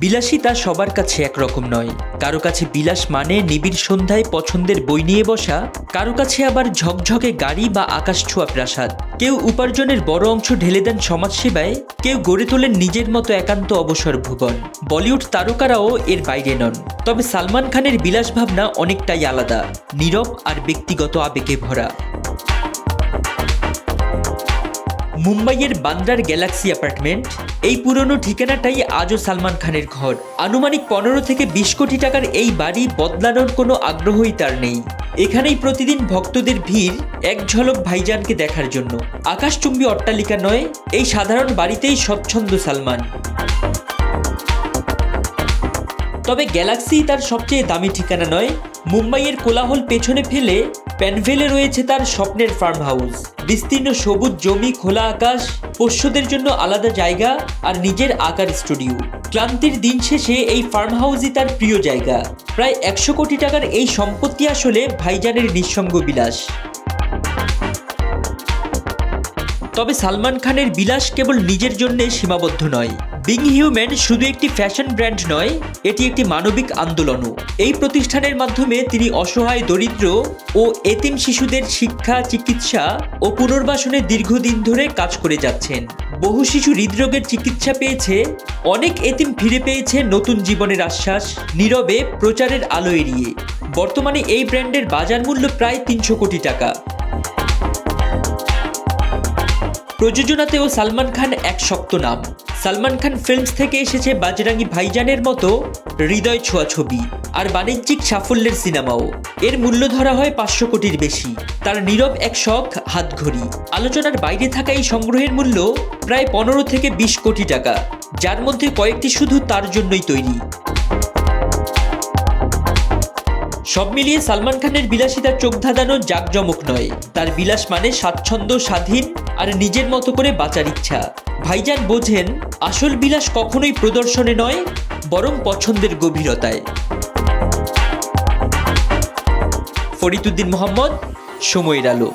বিলাসিতা সবার কাছে একরকম নয়। কারো কাছে বিলাস মানে নিবিড় সন্ধ্যায় পছন্দের বই নিয়ে বসা, কারো কাছে আবার ঝকঝকে গাড়ি বা আকাশ ছোঁয়া প্রাসাদ। কেউ উপার্জনের বড় অংশ ঢেলে দেন সমাজসেবায়, কেউ গড়ে তোলেন নিজের মতো একান্ত অবসর ভুবন। বলিউড তারকারাও এর বাইরে নন। তবে সালমান খানের বিলাস ভাবনা অনেকটাই আলাদা, নীরব আর ব্যক্তিগত আবেগে ভরা। মুম্বাইয়ের বান্দ্রার গ্যালাক্সি অ্যাপার্টমেন্ট, এই পুরনো ঠিকানাটাই আজও সালমান খানের ঘর। আনুমানিক 15 থেকে 20 কোটি টাকার এই বাড়ি বদলানোর কোনো আগ্রহই তার নেই। এখানেই প্রতিদিন ভক্তদের ভিড় এক ঝলক ভাইজানকে দেখার জন্য। আকাশচুম্বী অট্টালিকা নয়, এই সাধারণ বাড়িতেই স্বচ্ছন্দ সালমান। তবে গ্যালাক্সি তার সবচেয়ে দামি ঠিকানা নয়। মুম্বাইয়ের কোলাহল পেছনে ফেলে প্যানভেলে রয়েছে তার স্বপ্নের ফার্ম হাউস। বিস্তীর্ণ সবুজ জমি, খোলা আকাশ, পোষ্যদের জন্য আলাদা জায়গা আর নিজের আঁকার স্টুডিও। ক্লান্তির দিন শেষে এই ফার্ম হাউসই তার প্রিয় জায়গা। প্রায় 100 কোটি টাকার এই সম্পত্তি আসলে ভাইজানের নিঃসঙ্গ বিলাস। তবে সালমান খানের বিলাস কেবল নিজের জন্য সীমাবদ্ধ নয়। বিং হিউম্যান শুধু একটি ফ্যাশন ব্র্যান্ড নয়, এটি একটি মানবিক আন্দোলনও। এই প্রতিষ্ঠানের মাধ্যমে তিনি অসহায়, দরিদ্র ও এতিম শিশুদের শিক্ষা, চিকিৎসা ও পুনর্বাসনে দীর্ঘদিন ধরে কাজ করে যাচ্ছেন। বহু শিশু হৃদরোগের চিকিৎসা পেয়েছে, অনেক এতিম ফিরে পেয়েছে নতুন জীবনের আশ্বাস, নীরবে প্রচারের আলো এড়িয়ে। বর্তমানে এই ব্র্যান্ডের বাজার মূল্য প্রায় 300 কোটি টাকা। প্রযোজনাতেও সালমান খান এক শক্ত নাম। সালমান খান ফিল্মস থেকে এসেছে বাজরাঙ্গি ভাইজানের মতো হৃদয় ছোঁয়া ছবি, আর বাণিজ্যিক সাফল্যের সিনেমাও। এর মূল্য ধরা হয় 500 কোটির বেশি। তার নীরব এক শখ হাতঘড়ি। আলোচনার বাইরে থাকা এই সংগ্রহের মূল্য প্রায় 15 থেকে 20 কোটি টাকা, যার মধ্যে কয়েকটি শুধু তার জন্যই তৈরি। সব মিলিয়ে সালমান খানের বিলাসিতার চোখ ধাঁধানো জাঁকজমক নয়। তার বিলাস মানে স্বাচ্ছন্দ্য, স্বাধীন আর নিজের মতো করে বাঁচার ইচ্ছা। ভাইজান বোঝেন, আসল বিলাস কখনোই প্রদর্শনে নয়, বরং পছন্দের গভীরতায়। ফরিদ উদ্দিন মোহাম্মদ, সময়ের আলো।